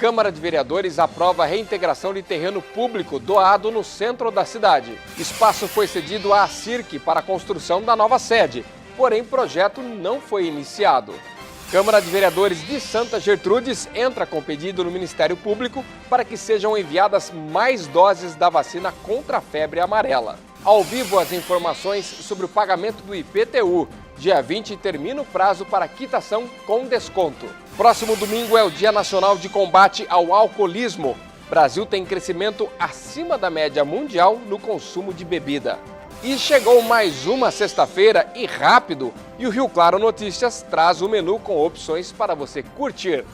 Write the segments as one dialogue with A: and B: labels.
A: Câmara de Vereadores aprova a reintegração de terreno público doado no centro da cidade. Espaço foi cedido à CIRC para a construção da nova sede, porém o projeto não foi iniciado. Câmara de Vereadores de Santa Gertrudes entra com pedido no Ministério Público para que sejam enviadas mais doses da vacina contra a febre amarela. Ao vivo, as informações sobre o pagamento do IPTU. Dia 20 termina o prazo para quitação com desconto. Próximo domingo é o Dia Nacional de Combate ao Alcoolismo. Brasil tem crescimento acima da média mundial no consumo de bebida. E chegou mais uma sexta-feira e rápido. E o Rio Claro Notícias traz o menu com opções para você curtir.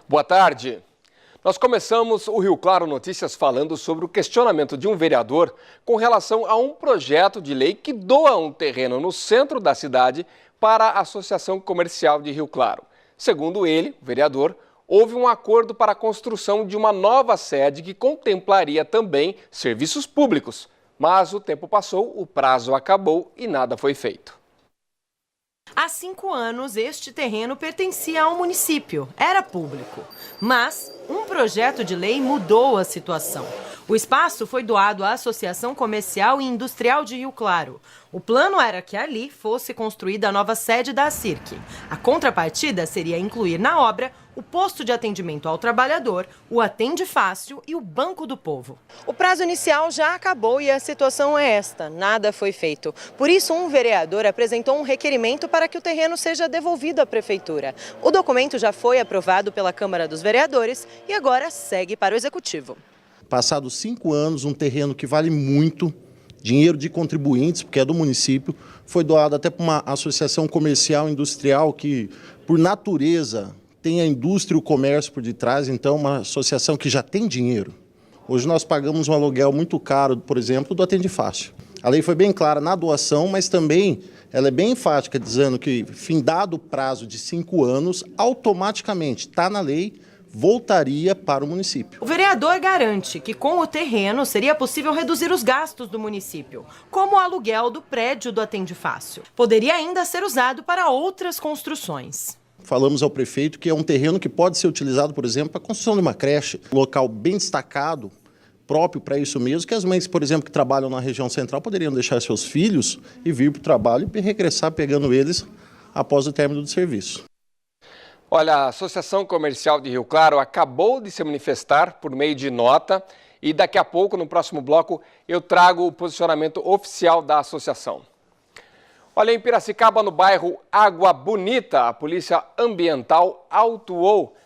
A: Boa tarde. Nós começamos o Rio Claro Notícias falando sobre o questionamento de um vereador com relação a um projeto de lei que doa um terreno no centro da cidade para a Associação Comercial de Rio Claro. Segundo ele, o vereador, houve um acordo para a construção de uma nova sede que contemplaria também serviços públicos. Mas o tempo passou, o prazo acabou e nada foi feito.
B: Há 5 anos, este terreno pertencia ao município, era público. Mas um projeto de lei mudou a situação. O espaço foi doado à Associação Comercial e Industrial de Rio Claro. O plano era que ali fosse construída a nova sede da CIRC. A contrapartida seria incluir na obra o posto de atendimento ao trabalhador, o Atende Fácil e o Banco do Povo. O prazo inicial já acabou e a situação é esta: nada foi feito. Por isso, um vereador apresentou um requerimento para que o terreno seja devolvido à Prefeitura. O documento já foi aprovado pela Câmara dos Vereadores e agora segue para o Executivo.
C: Passados 5 anos, um terreno que vale muito, dinheiro de contribuintes, porque é do município, foi doado até para uma associação comercial e industrial que, por natureza, tem a indústria e o comércio por detrás, então uma associação que já tem dinheiro. Hoje nós pagamos um aluguel muito caro, por exemplo, do Atende Fácil. A lei foi bem clara na doação, mas também ela é bem enfática, dizendo que, findado o prazo de 5 anos, automaticamente, está na lei, voltaria para o município.
B: O vereador garante que com o terreno seria possível reduzir os gastos do município, como o aluguel do prédio do Atende Fácil. Poderia ainda ser usado para outras construções.
C: Falamos ao prefeito que é um terreno que pode ser utilizado, por exemplo, para a construção de uma creche, um local bem destacado, próprio para isso mesmo, que as mães, por exemplo, que trabalham na região central poderiam deixar seus filhos e vir para o trabalho e regressar pegando eles após o término do serviço.
A: Olha, a Associação Comercial de Rio Claro acabou de se manifestar por meio de nota e daqui a pouco, no próximo bloco, eu trago o posicionamento oficial da associação. Olha, em Piracicaba, no bairro Água Bonita, a Polícia Ambiental autuou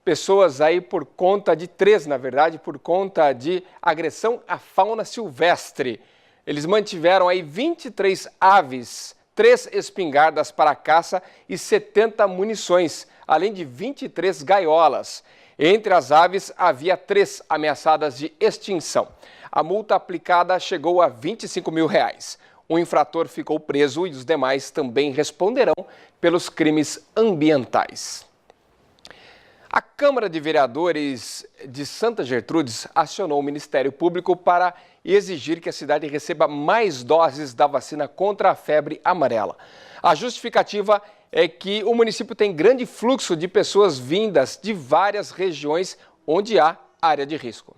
A: pessoas aí por conta de 3, na verdade, por conta de agressão à fauna silvestre. Eles mantiveram aí 23 aves, 3 espingardas para caça e 70 munições, além de 23 gaiolas. Entre as aves, havia 3 ameaçadas de extinção. A multa aplicada chegou a R$25 mil. O infrator ficou preso e os demais também responderão pelos crimes ambientais. A Câmara de Vereadores de Santa Gertrudes acionou o Ministério Público para exigir que a cidade receba mais doses da vacina contra a febre amarela. A justificativa é que o município tem grande fluxo de pessoas vindas de várias regiões onde há área de risco.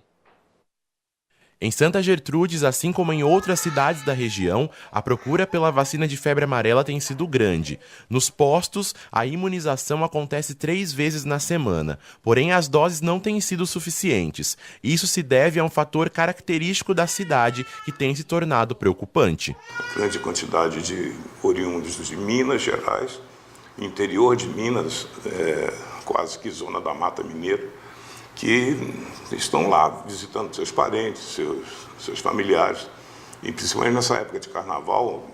D: Em Santa Gertrudes, assim como em outras cidades da região, a procura pela vacina de febre amarela tem sido grande. Nos postos, a imunização acontece 3 vezes na semana, porém as doses não têm sido suficientes. Isso se deve a um fator característico da cidade que tem se tornado preocupante.
E: Grande quantidade de oriundos de Minas Gerais, interior de Minas, quase que zona da Mata Mineira, que estão lá visitando seus parentes, seus familiares. E principalmente nessa época de carnaval,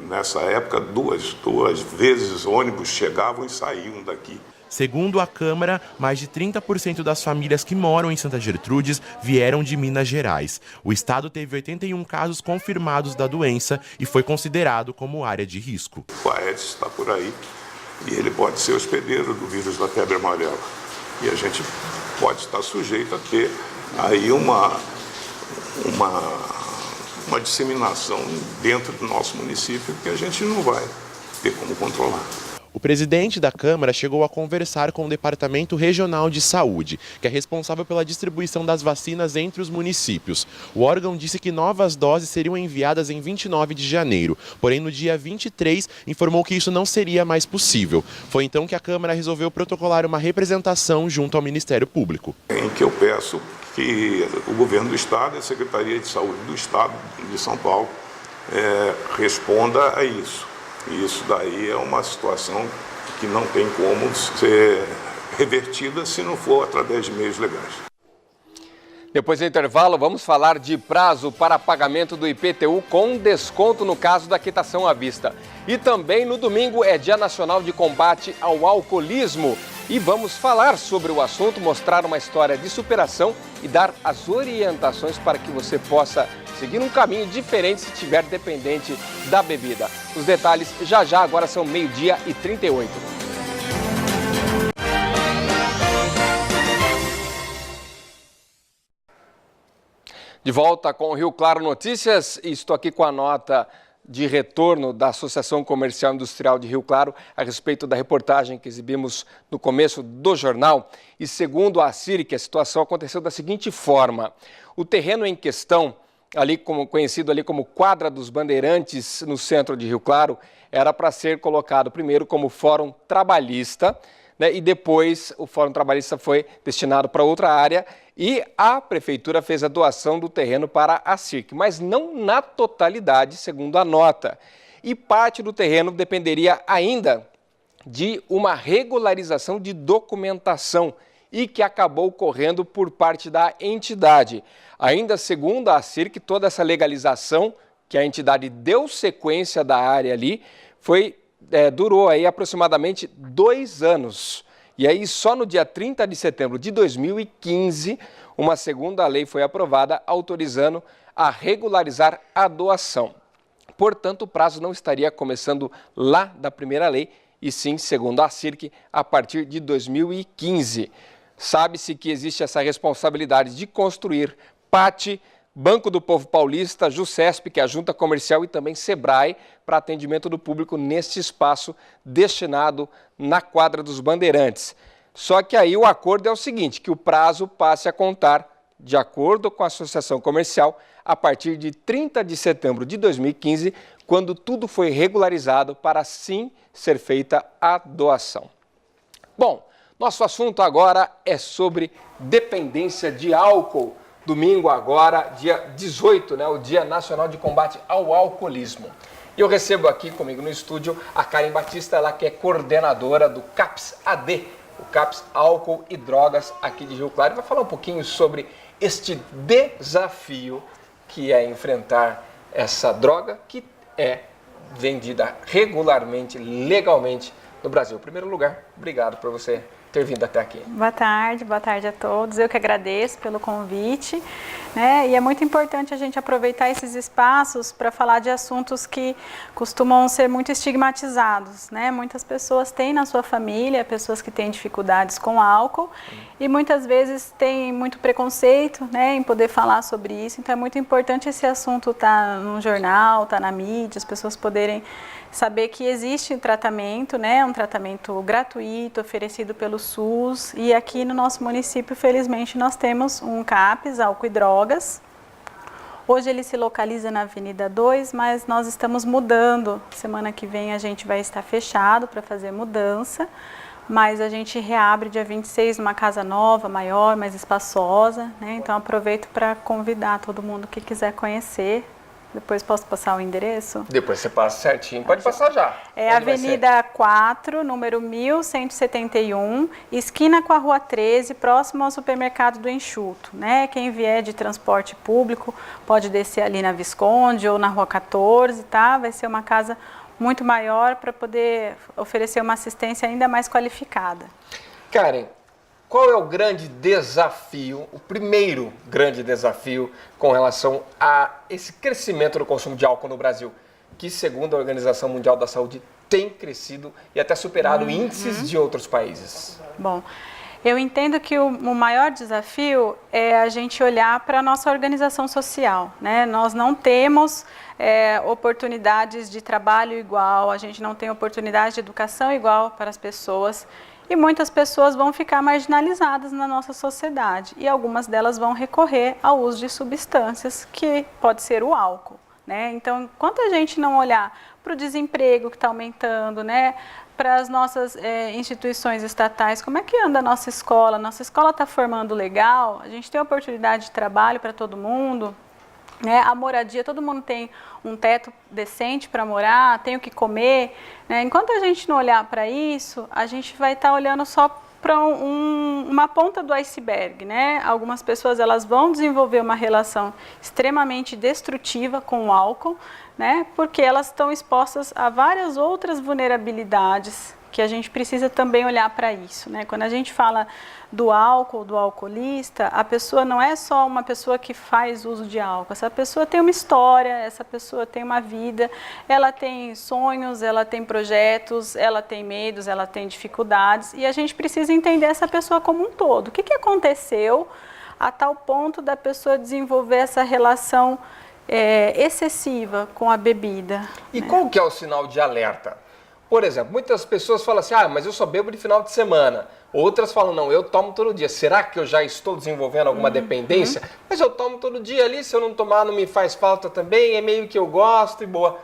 E: nessa época, duas vezes ônibus chegavam e saíam daqui.
D: Segundo a Câmara, mais de 30% das famílias que moram em Santa Gertrudes vieram de Minas Gerais. O estado teve 81 casos confirmados da doença e foi considerado como área de risco.
E: O Aedes está por aí e ele pode ser hospedeiro do vírus da febre amarela. E a gente pode estar sujeito a ter aí uma disseminação dentro do nosso município que a gente não vai ter como controlar.
D: O presidente da Câmara chegou a conversar com o Departamento Regional de Saúde, que é responsável pela distribuição das vacinas entre os municípios. O órgão disse que novas doses seriam enviadas em 29 de janeiro, porém no dia 23 informou que isso não seria mais possível. Foi então que a Câmara resolveu protocolar uma representação junto ao Ministério Público.
E: Em que eu peço que o governo do Estado e a Secretaria de Saúde do Estado de São Paulo responda a isso. E isso daí é uma situação que não tem como ser revertida se não for através de meios legais.
A: Depois do intervalo, vamos falar de prazo para pagamento do IPTU com desconto no caso da quitação à vista. E também no domingo é Dia Nacional de Combate ao Alcoolismo. E vamos falar sobre o assunto, mostrar uma história de superação e dar as orientações para que você possa seguir um caminho diferente se estiver dependente da bebida. Os detalhes já, agora são 12h38. De volta com o Rio Claro Notícias, e estou aqui com a nota de retorno da Associação Comercial Industrial de Rio Claro a respeito da reportagem que exibimos no começo do jornal. E segundo a CIRC, a situação aconteceu da seguinte forma: o terreno em questão, conhecido ali como Quadra dos Bandeirantes, no centro de Rio Claro, era para ser colocado primeiro como Fórum Trabalhista, né, e depois o Fórum Trabalhista foi destinado para outra área e a Prefeitura fez a doação do terreno para a CIRC, mas não na totalidade, segundo a nota. E parte do terreno dependeria ainda de uma regularização de documentação e que acabou ocorrendo por parte da entidade. Ainda segundo a CIRC, toda essa legalização que a entidade deu sequência da área ali durou aí aproximadamente 2 anos. E aí, só no dia 30 de setembro de 2015, uma segunda lei foi aprovada autorizando a regularizar a doação. Portanto, o prazo não estaria começando lá da primeira lei, e sim, segundo a CIRC, a partir de 2015. Sabe-se que existe essa responsabilidade de construir PAT, Banco do Povo Paulista, JUSESP, que é a Junta Comercial, e também SEBRAE, para atendimento do público neste espaço destinado na Quadra dos Bandeirantes. Só que aí o acordo é o seguinte, que o prazo passe a contar, de acordo com a Associação Comercial, a partir de 30 de setembro de 2015, quando tudo foi regularizado para assim ser feita a doação. Bom, nosso assunto agora é sobre dependência de álcool. Domingo agora, dia 18, né, o Dia Nacional de Combate ao Alcoolismo. E eu recebo aqui comigo no estúdio a Karen Batista, ela que é coordenadora do CAPS-AD, o CAPS Álcool e Drogas aqui de Rio Claro. E vai falar um pouquinho sobre este desafio que é enfrentar essa droga que é vendida regularmente, legalmente no Brasil. Em primeiro lugar, obrigado por você ter vindo até aqui.
F: Boa tarde a todos. Eu que agradeço pelo convite, né? E é muito importante a gente aproveitar esses espaços para falar de assuntos que costumam ser muito estigmatizados, né? Muitas pessoas têm na sua família pessoas que têm dificuldades com álcool e muitas vezes têm muito preconceito, né, em poder falar sobre isso. Então é muito importante esse assunto estar no jornal, estar na mídia, as pessoas poderem saber que existe um tratamento, né, um tratamento gratuito oferecido pelo SUS, e aqui no nosso município, felizmente, nós temos um CAPS, Álcool e Drogas. Hoje ele se localiza na Avenida 2, mas nós estamos mudando. Semana que vem a gente vai estar fechado para fazer mudança, mas a gente reabre dia 26 numa casa nova, maior, mais espaçosa, né? Então aproveito para convidar todo mundo que quiser conhecer. Depois posso passar o endereço?
A: Depois você passa certinho. Pode passar já.
F: É Avenida 4, número 1171, esquina com a Rua 13, próximo ao supermercado do Enxuto, né? Quem vier de transporte público pode descer ali na Visconde ou na Rua 14, tá? Vai ser uma casa muito maior para poder oferecer uma assistência ainda mais qualificada.
A: Karen, qual é o grande desafio, o primeiro grande desafio com relação a esse crescimento do consumo de álcool no Brasil, que, segundo a Organização Mundial da Saúde, tem crescido e até superado índices de outros países?
F: Bom, eu entendo que o maior desafio é a gente olhar para a nossa organização social, né? Nós não temos oportunidades de trabalho igual, a gente não tem oportunidade de educação igual para as pessoas e muitas pessoas vão ficar marginalizadas na nossa sociedade e algumas delas vão recorrer ao uso de substâncias, que pode ser o álcool, né? Então, enquanto a gente não olhar para o desemprego que está aumentando, né? Para as nossas instituições estatais, como é que anda a nossa escola? Nossa escola está formando legal? A gente tem oportunidade de trabalho para todo mundo? Né? A moradia, todo mundo tem um teto decente para morar, tem o que comer. Né? Enquanto a gente não olhar para isso, a gente vai estar olhando só para uma ponta do iceberg, né? Algumas pessoas elas vão desenvolver uma relação extremamente destrutiva com o álcool, né? Porque elas estão expostas a várias outras vulnerabilidades que a gente precisa também olhar para isso, né? Quando a gente fala do álcool, do alcoolista, a pessoa não é só uma pessoa que faz uso de álcool, essa pessoa tem uma história, essa pessoa tem uma vida, ela tem sonhos, ela tem projetos, ela tem medos, ela tem dificuldades e a gente precisa entender essa pessoa como um todo. O que aconteceu a tal ponto da pessoa desenvolver essa relação excessiva com a bebida?
A: E qual que é o sinal de alerta? Por exemplo, muitas pessoas falam assim, mas eu só bebo de final de semana. Outras falam, não, eu tomo todo dia. Será que eu já estou desenvolvendo alguma dependência? Mas eu tomo todo dia ali, se eu não tomar não me faz falta também, é meio que eu gosto e boa.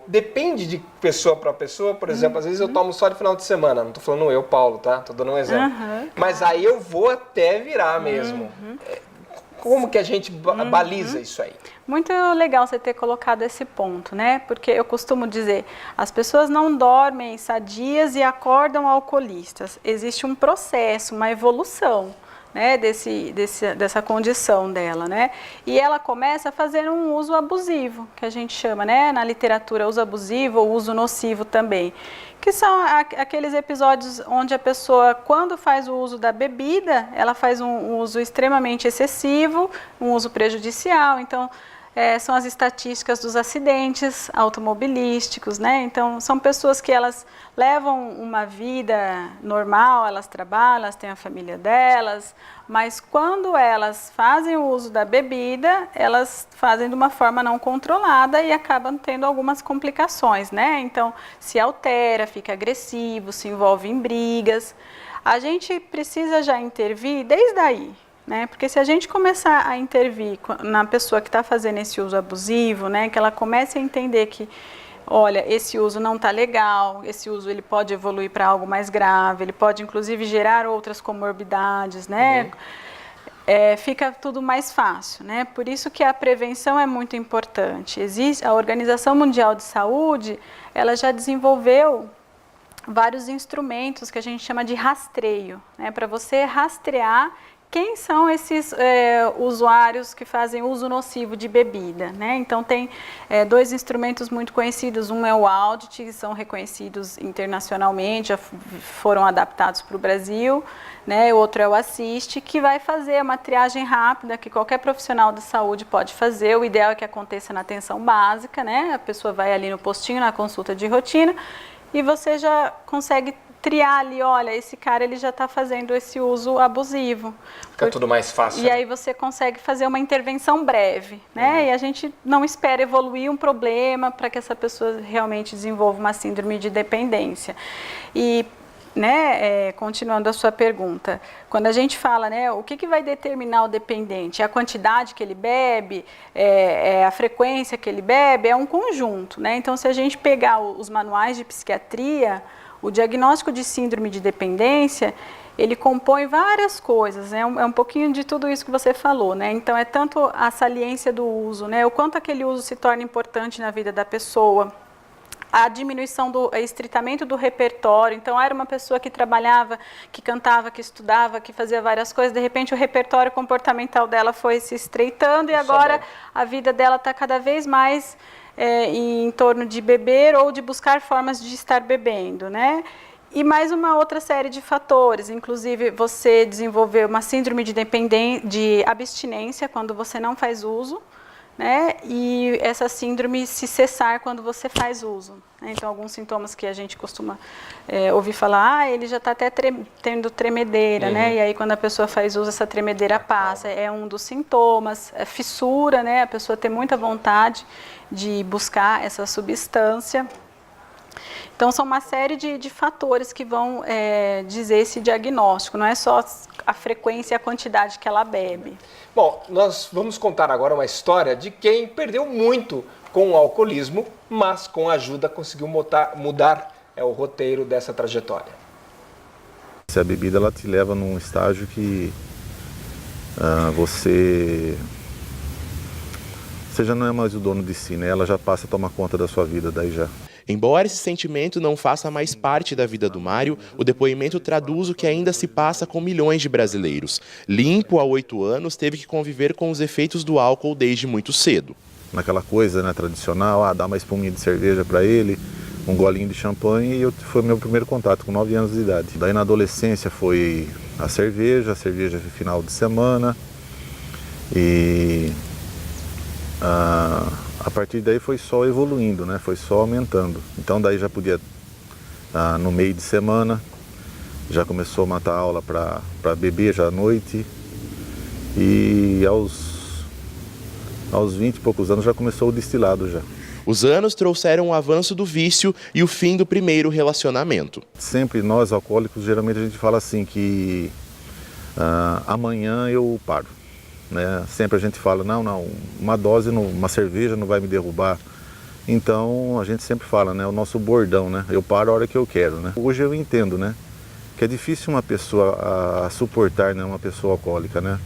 A: Depende de pessoa para pessoa, por exemplo, às vezes eu tomo só de final de semana. Não estou falando eu, Paulo, tá? Estou dando um exemplo. Mas aí eu vou até virar mesmo. Como que a gente baliza isso aí?
F: Muito legal você ter colocado esse ponto, né? Porque eu costumo dizer, as pessoas não dormem sadias e acordam alcoolistas. Existe um processo, uma evolução, né? Dessa condição dela, né? E ela começa a fazer um uso abusivo, que a gente chama, né? Na literatura, uso abusivo ou uso nocivo também. Que são aqueles episódios onde a pessoa, quando faz o uso da bebida, ela faz um uso extremamente excessivo, um uso prejudicial. Então, são as estatísticas dos acidentes automobilísticos, né? Então, são pessoas que elas levam uma vida normal, elas trabalham, elas têm a família delas, mas quando elas fazem o uso da bebida, elas fazem de uma forma não controlada e acabam tendo algumas complicações, né? Então, se altera, fica agressivo, se envolve em brigas. A gente precisa já intervir desde aí, né? Porque se a gente começar a intervir na pessoa que está fazendo esse uso abusivo, né? Que ela comece a entender que, olha, esse uso não está legal, esse uso ele pode evoluir para algo mais grave, ele pode inclusive gerar outras comorbidades, né? Fica tudo mais fácil, né? Por isso que a prevenção é muito importante. A Organização Mundial de Saúde, ela já desenvolveu vários instrumentos que a gente chama de rastreio, né? Para você rastrear quem são esses usuários que fazem uso nocivo de bebida, né? Então, tem dois instrumentos muito conhecidos. Um é o Audit, que são reconhecidos internacionalmente, já foram adaptados para o Brasil, né? O outro é o Assist, que vai fazer uma triagem rápida, que qualquer profissional de saúde pode fazer. O ideal é que aconteça na atenção básica, né? A pessoa vai ali no postinho, na consulta de rotina, e você já consegue triar ali, olha, esse cara ele já está fazendo esse uso abusivo.
A: Fica tudo mais fácil.
F: E aí você consegue fazer uma intervenção breve, né? E a gente não espera evoluir um problema para que essa pessoa realmente desenvolva uma síndrome de dependência. E, né, continuando a sua pergunta, quando a gente fala, né, o que vai determinar o dependente? A quantidade que ele bebe, a frequência que ele bebe, é um conjunto, né? Então, se a gente pegar os manuais de psiquiatria, o diagnóstico de síndrome de dependência, ele compõe várias coisas, né? É um pouquinho de tudo isso que você falou, né? Então, é tanto a saliência do uso, né? O quanto aquele uso se torna importante na vida da pessoa, a diminuição do estreitamento do repertório. Então, era uma pessoa que trabalhava, que cantava, que estudava, que fazia várias coisas, de repente o repertório comportamental dela foi se estreitando e agora a vida dela está cada vez mais em torno de beber ou de buscar formas de estar bebendo, né? E mais uma outra série de fatores, inclusive você desenvolver uma síndrome de abstinência quando você não faz uso, né? E essa síndrome se cessar quando você faz uso. Então, alguns sintomas que a gente costuma ouvir falar, ele já está até tendo tremedeira, né? E aí, quando a pessoa faz uso, essa tremedeira passa. É um dos sintomas. Fissura, né? A pessoa tem muita vontade de buscar essa substância. Então, são uma série de fatores que vão dizer esse diagnóstico, não é só a frequência e a quantidade que ela bebe.
A: Bom, nós vamos contar agora uma história de quem perdeu muito com o alcoolismo, mas com ajuda conseguiu mudar o roteiro dessa trajetória.
G: A bebida ela te leva num estágio que você já não é mais o dono de si, né? Ela já passa a tomar conta da sua vida, daí já.
D: Embora esse sentimento não faça mais parte da vida do Mário, o depoimento traduz o que ainda se passa com milhões de brasileiros. Limpo, há 8 anos, teve que conviver com os efeitos do álcool desde muito cedo.
G: Naquela coisa, né, tradicional, dá uma espuminha de cerveja para ele, um golinho de champanhe, e foi meu primeiro contato com 9 anos de idade. Daí na adolescência foi a cerveja de final de semana, e a partir daí foi só evoluindo, né? Foi só aumentando. Então daí já podia, no meio de semana, já começou a matar aula para beber já à noite. E aos 20 e poucos anos já começou o destilado já.
D: Os anos trouxeram o avanço do vício e o fim do primeiro relacionamento.
G: Sempre nós alcoólicos, geralmente a gente fala assim que amanhã eu paro. Né? Sempre a gente fala, não, uma dose, uma cerveja não vai me derrubar. Então a gente sempre fala, né, o nosso bordão, né, eu paro a hora que eu quero. Né? Hoje eu entendo, né, que é difícil uma pessoa suportar, né, uma pessoa alcoólica. Né?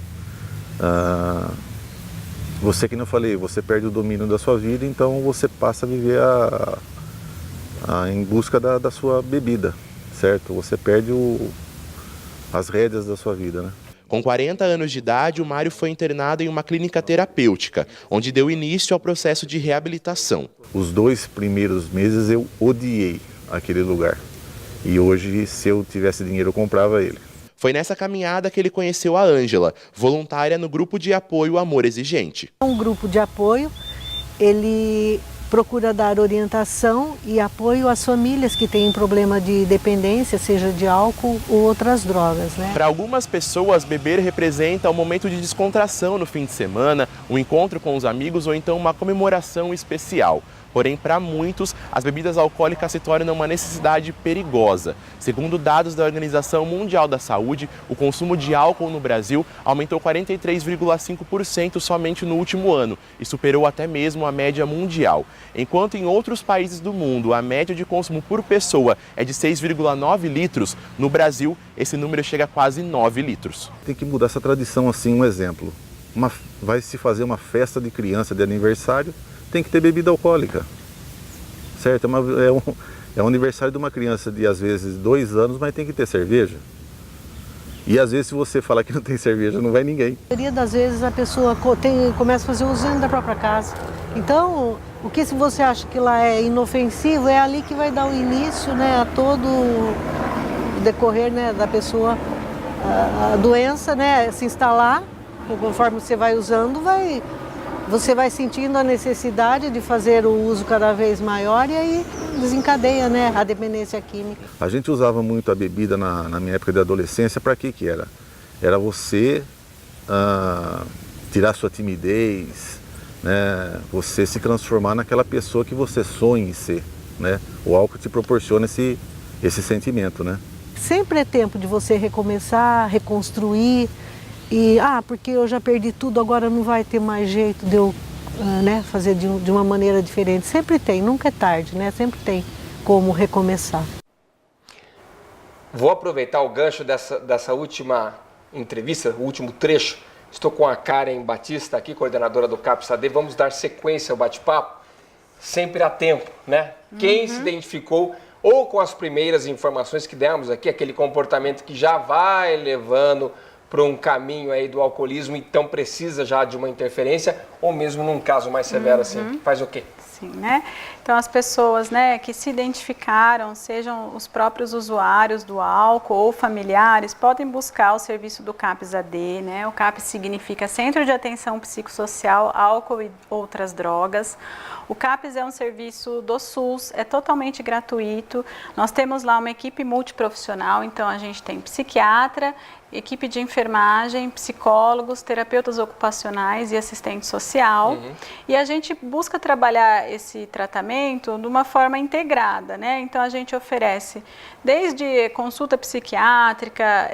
G: Você, que não falei, você perde o domínio da sua vida, então você passa a viver em busca da sua bebida, certo? Você perde as rédeas da sua vida, né?
D: Com 40 anos de idade, o Mário foi internado em uma clínica terapêutica, onde deu início ao processo de reabilitação.
G: Os 2 primeiros meses eu odiei aquele lugar. E hoje, se eu tivesse dinheiro, eu comprava ele.
D: Foi nessa caminhada que ele conheceu a Ângela, voluntária no grupo de apoio Amor Exigente.
H: Um grupo de apoio, ele procura dar orientação e apoio às famílias que têm problema de dependência, seja de álcool ou outras drogas, né?
D: Para algumas pessoas, beber representa um momento de descontração no fim de semana, um encontro com os amigos ou então uma comemoração especial. Porém, para muitos, as bebidas alcoólicas se tornam uma necessidade perigosa. Segundo dados da Organização Mundial da Saúde, o consumo de álcool no Brasil aumentou 43,5% somente no último ano e superou até mesmo a média mundial. Enquanto em outros países do mundo a média de consumo por pessoa é de 6,9 litros, no Brasil esse número chega a quase 9 litros.
G: Tem que mudar essa tradição assim, um exemplo. Vai se fazer uma festa de criança de aniversário, tem que ter bebida alcoólica, certo? É um aniversário de uma criança de, às vezes, 2 anos, mas tem que ter cerveja. E, às vezes, se você falar que não tem cerveja, não vai ninguém.
H: A maioria das vezes a pessoa começa a fazer uso dentro da própria casa. Então, o que se você acha que lá é inofensivo, é ali que vai dar o início, né, a todo o decorrer, né, da pessoa, a doença, né, se instalar, conforme você vai usando, você vai sentindo a necessidade de fazer o uso cada vez maior e aí desencadeia, né, a dependência química.
G: A gente usava muito a bebida na minha época de adolescência, para que era? Era você tirar sua timidez, né, você se transformar naquela pessoa que você sonha em ser, né? O álcool te proporciona esse sentimento, né?
H: Sempre é tempo de você recomeçar, reconstruir. E, porque eu já perdi tudo, agora não vai ter mais jeito de eu fazer de uma maneira diferente. Sempre tem, nunca é tarde, né? Sempre tem como recomeçar.
A: Vou aproveitar o gancho dessa última entrevista, o último trecho. Estou com a Karen Batista aqui, coordenadora do CAPS-AD. Vamos dar sequência ao bate-papo, sempre a tempo, né? Quem se identificou ou com as primeiras informações que demos aqui, aquele comportamento que já vai levando para um caminho aí do alcoolismo, então precisa já de uma interferência, ou mesmo num caso mais severo assim, faz o quê?
F: Sim, né? Então as pessoas, né, que se identificaram, sejam os próprios usuários do álcool ou familiares, podem buscar o serviço do CAPS-AD, né? O CAPS significa Centro de Atenção Psicossocial, Álcool e Outras Drogas. O CAPS é um serviço do SUS, é totalmente gratuito. Nós temos lá uma equipe multiprofissional, então a gente tem psiquiatra, equipe de enfermagem, psicólogos, terapeutas ocupacionais e assistente social. E a gente busca trabalhar esse tratamento de uma forma integrada, né? Então a gente oferece desde consulta psiquiátrica,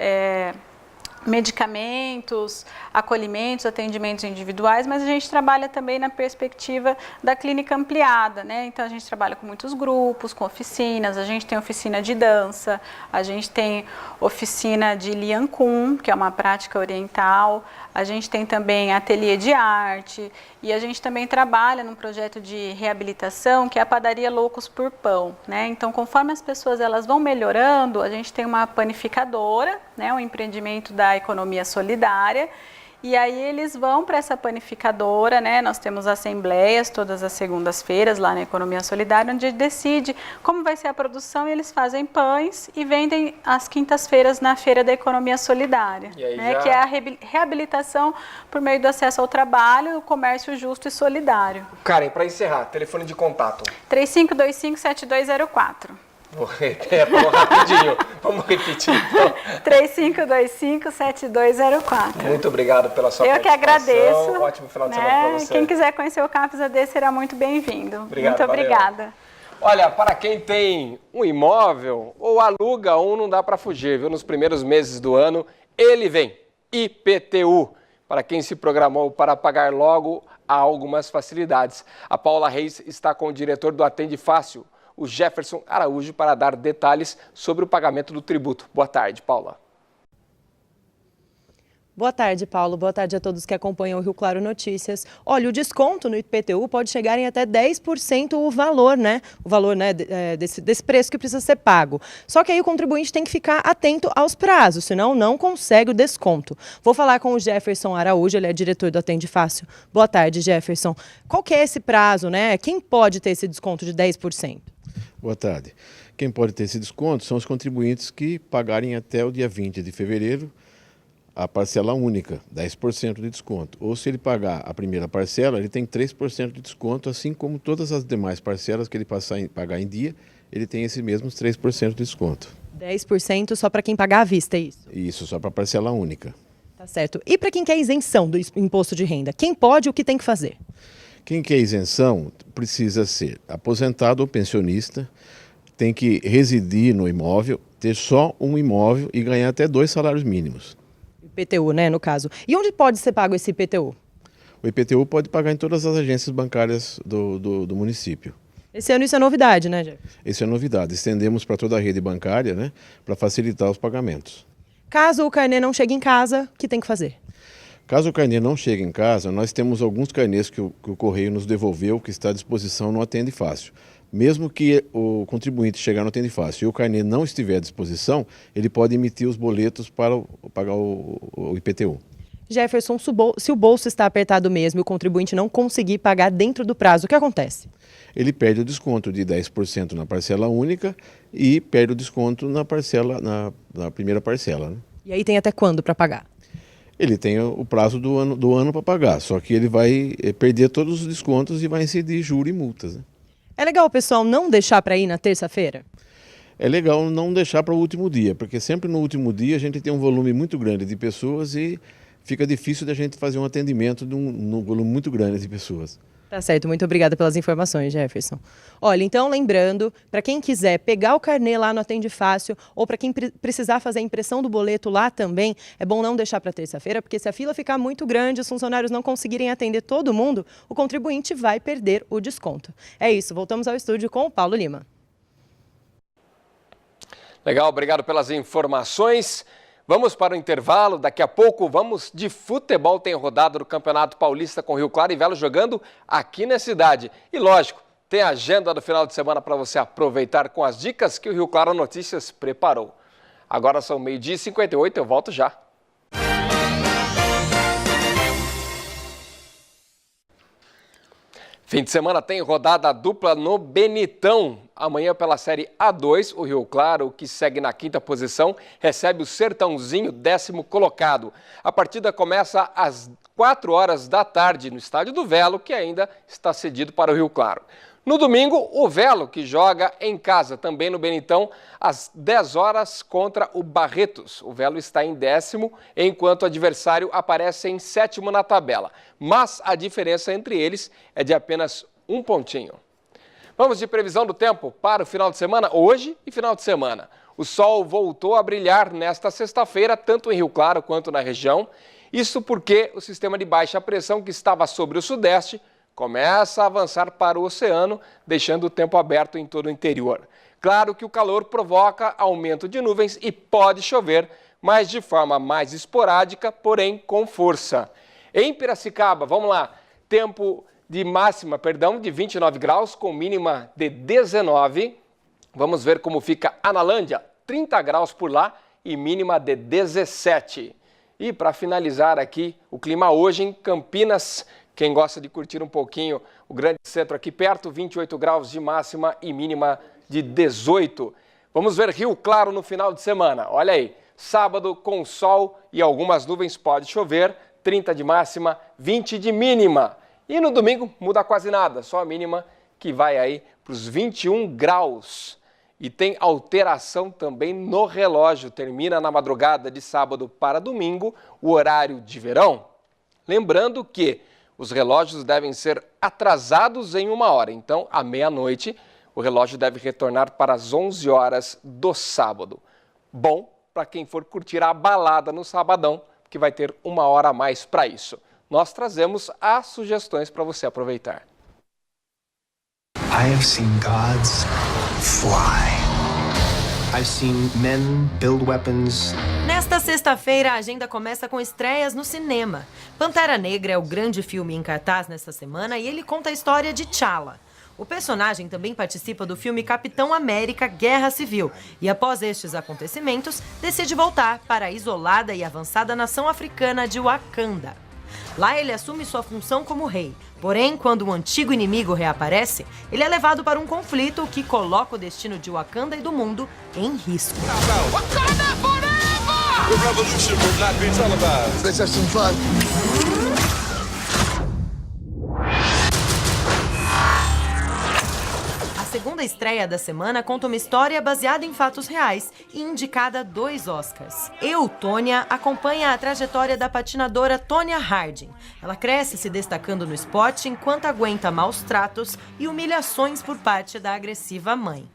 F: medicamentos, acolhimentos, atendimentos individuais, mas a gente trabalha também na perspectiva da clínica ampliada, né? Então a gente trabalha com muitos grupos, com oficinas, a gente tem oficina de dança, a gente tem oficina de Lian Kun, que é uma prática oriental, a gente tem também ateliê de arte e a gente também trabalha num projeto de reabilitação que é a padaria Loucos por Pão, né? Então, conforme as pessoas elas vão melhorando, a gente tem uma panificadora, né? Um empreendimento da economia solidária. E aí eles vão para essa panificadora, né? Nós temos assembleias todas as segundas-feiras lá na Economia Solidária, onde decide como vai ser a produção e eles fazem pães e vendem às quintas-feiras na Feira da Economia Solidária, né? Que é a reabilitação por meio do acesso ao trabalho, o comércio justo e solidário.
A: Karen, para encerrar, telefone de contato.
F: 3525-7204.
A: Vou rapidinho, vamos repetir então.
F: 3525-7204.
A: Muito obrigado pela sua
F: participação. Eu que agradeço.
A: Ótimo final de semana para você.
F: Quem quiser conhecer o CAPS-AD será muito bem-vindo.
A: Muito
F: obrigada.
A: Olha, para quem tem um imóvel ou aluga um, não dá para fugir, viu? Nos primeiros meses do ano, ele vem, IPTU. Para quem se programou para pagar logo, há algumas facilidades. A Paula Reis está com o diretor do Atende Fácil, o Jefferson Araújo, para dar detalhes sobre o pagamento do tributo. Boa tarde, Paula.
I: Boa tarde, Paulo. Boa tarde a todos que acompanham o Rio Claro Notícias. Olha, o desconto no IPTU pode chegar em até 10% o valor, né? O valor, né, desse preço que precisa ser pago. Só que aí o contribuinte tem que ficar atento aos prazos, senão não consegue o desconto. Vou falar com o Jefferson Araújo, ele é diretor do Atende Fácil. Boa tarde, Jefferson. Qual que é esse prazo, né? Quem pode ter esse desconto de 10%?
J: Boa tarde. Quem pode ter esse desconto são os contribuintes que pagarem até o dia 20 de fevereiro a parcela única, 10% de desconto. Ou se ele pagar a primeira parcela, ele tem 3% de desconto, assim como todas as demais parcelas que ele pagar em dia, ele tem esses mesmos 3% de desconto.
I: 10% só para quem pagar à vista, é isso?
J: Isso, só para parcela única.
I: Tá certo. E para quem quer isenção do imposto de renda, quem pode e o que tem que fazer?
J: Quem quer isenção precisa ser aposentado ou pensionista, tem que residir no imóvel, ter só um imóvel e ganhar até 2 salários mínimos.
I: IPTU, né, no caso. E onde pode ser pago esse IPTU?
J: O IPTU pode pagar em todas as agências bancárias do município.
I: Esse ano isso é novidade, né, Jeff?
J: Isso é novidade. Estendemos para toda a rede bancária, né, para facilitar os pagamentos.
I: Caso o carnê não chegue em casa, o que tem que fazer?
J: Caso o carnê não chegue em casa, nós temos alguns carnês que o Correio nos devolveu, que está à disposição no Atende Fácil. Mesmo que o contribuinte chegar no Atende Fácil e o carnê não estiver à disposição, ele pode emitir os boletos para pagar o IPTU.
I: Jefferson, se o bolso está apertado mesmo e o contribuinte não conseguir pagar dentro do prazo, o que acontece?
J: Ele perde o desconto de 10% na parcela única e perde o desconto na primeira parcela, né?
I: E aí tem até quando para pagar?
J: Ele tem o prazo do ano para pagar, só que ele vai perder todos os descontos e vai incidir juros e multas, né?
I: É legal o pessoal não deixar para ir na terça-feira?
J: É legal não deixar para o último dia, porque sempre no último dia a gente tem um volume muito grande de pessoas e fica difícil de a gente fazer um atendimento num volume muito grande de pessoas.
I: Tá certo, muito obrigada pelas informações, Jefferson. Olha, então lembrando, para quem quiser pegar o carnê lá no Atende Fácil ou para quem precisar fazer a impressão do boleto lá também, é bom não deixar para terça-feira, porque se a fila ficar muito grande, os funcionários não conseguirem atender todo mundo, o contribuinte vai perder o desconto. É isso, voltamos ao estúdio com o Paulo Lima.
A: Legal, obrigado pelas informações. Vamos para o intervalo, daqui a pouco vamos de futebol, tem rodada do Campeonato Paulista com Rio Claro e Velo jogando aqui na cidade. E lógico, tem a agenda do final de semana para você aproveitar com as dicas que o Rio Claro Notícias preparou. Agora são 12h58, eu volto já. Fim de semana tem rodada dupla no Benitão. Amanhã pela Série A2, o Rio Claro, que segue na 5ª posição, recebe o Sertãozinho, 10º colocado. A partida começa às 4 horas da tarde no Estádio do Velo, que ainda está cedido para o Rio Claro. No domingo, o Velo, que joga em casa também no Benitão, às 10 horas contra o Barretos. O Velo está em 10º, enquanto o adversário aparece em 7º na tabela. Mas a diferença entre eles é de apenas um pontinho. Vamos de previsão do tempo para o final de semana, hoje e final de semana. O sol voltou a brilhar nesta sexta-feira, tanto em Rio Claro quanto na região. Isso porque o sistema de baixa pressão que estava sobre o sudeste começa a avançar para o oceano, deixando o tempo aberto em todo o interior. Claro que o calor provoca aumento de nuvens e pode chover, mas de forma mais esporádica, porém com força. Em Piracicaba, vamos lá, tempo de máxima, de 29 graus, com mínima de 19. Vamos ver como fica Analândia, 30 graus por lá e mínima de 17. E para finalizar aqui, o clima hoje em Campinas. Quem gosta de curtir um pouquinho o grande centro aqui perto, 28 graus de máxima e mínima de 18. Vamos ver Rio Claro no final de semana. Olha aí, sábado com sol e algumas nuvens, pode chover, 30 de máxima, 20 de mínima. E no domingo muda quase nada, só a mínima que vai aí para os 21 graus. E tem alteração também no relógio, termina na madrugada de sábado para domingo o horário de verão. Lembrando que os relógios devem ser atrasados em 1 hora, então à meia-noite o relógio deve retornar para as 11 horas do sábado. Bom para quem for curtir a balada no sabadão, que vai ter 1 hora a mais para isso. Nós trazemos as sugestões para você aproveitar.
K: I have seen gods fly. I've seen men build weapons.
B: Nesta sexta-feira, a agenda começa com estreias no cinema. Pantera Negra é o grande filme em cartaz nesta semana e ele conta a história de T'Challa. O personagem também participa do filme Capitão América Guerra Civil e, após estes acontecimentos, decide voltar para a isolada e avançada nação africana de Wakanda. Lá ele assume sua função como rei, porém, quando um antigo inimigo reaparece, ele é levado para um conflito que coloca o destino de Wakanda e do mundo em risco. A segunda estreia da semana conta uma história baseada em fatos reais e indicada a 2 Oscars. Eu, Tônia, acompanha a trajetória da patinadora Tonya Harding. Ela cresce se destacando no esporte enquanto aguenta maus tratos e humilhações por parte da agressiva mãe.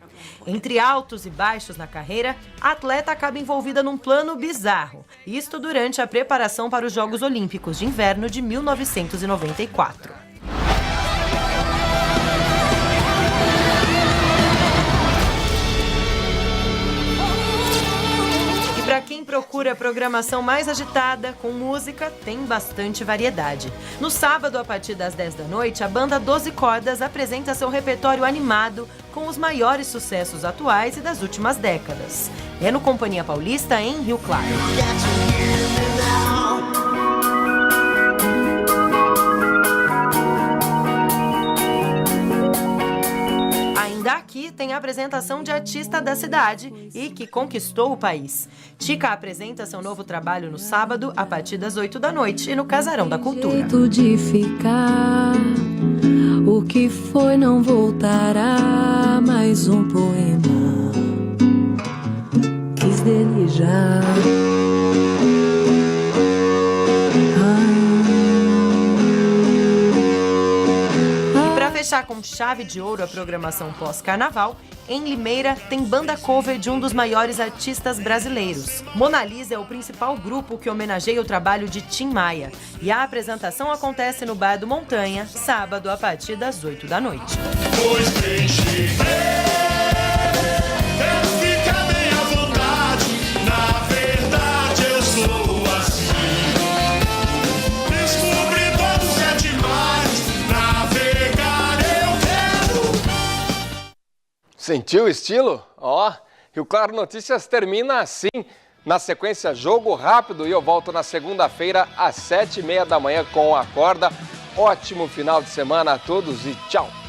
B: Entre altos e baixos na carreira, a atleta acaba envolvida num plano bizarro. Isto durante a preparação para os Jogos Olímpicos de Inverno de 1994. Para quem procura a programação mais agitada, com música, tem bastante variedade. No sábado, a partir das 10 da noite, a banda 12 Cordas apresenta seu repertório animado com os maiores sucessos atuais e das últimas décadas. É no Companhia Paulista, em Rio Claro. Aqui tem a apresentação de artista da cidade e que conquistou o país. Tica apresenta seu novo trabalho no sábado, a partir das 8 da noite, no Casarão da Cultura.
L: Jeito de ficar, o que foi não voltará. Mais um poema, quis delejar.
B: Fechar com chave de ouro a programação pós-carnaval, em Limeira tem banda cover de um dos maiores artistas brasileiros. Mona Lisa é o principal grupo que homenageia o trabalho de Tim Maia. E a apresentação acontece no Bar do Montanha, sábado, a partir das 8 da noite.
A: Sentiu o estilo? Ó, Rio Claro Notícias termina assim. Na sequência, Jogo Rápido, e eu volto na segunda-feira às 7h30 da manhã com a Acorda. ótimo final de semana a todos e tchau!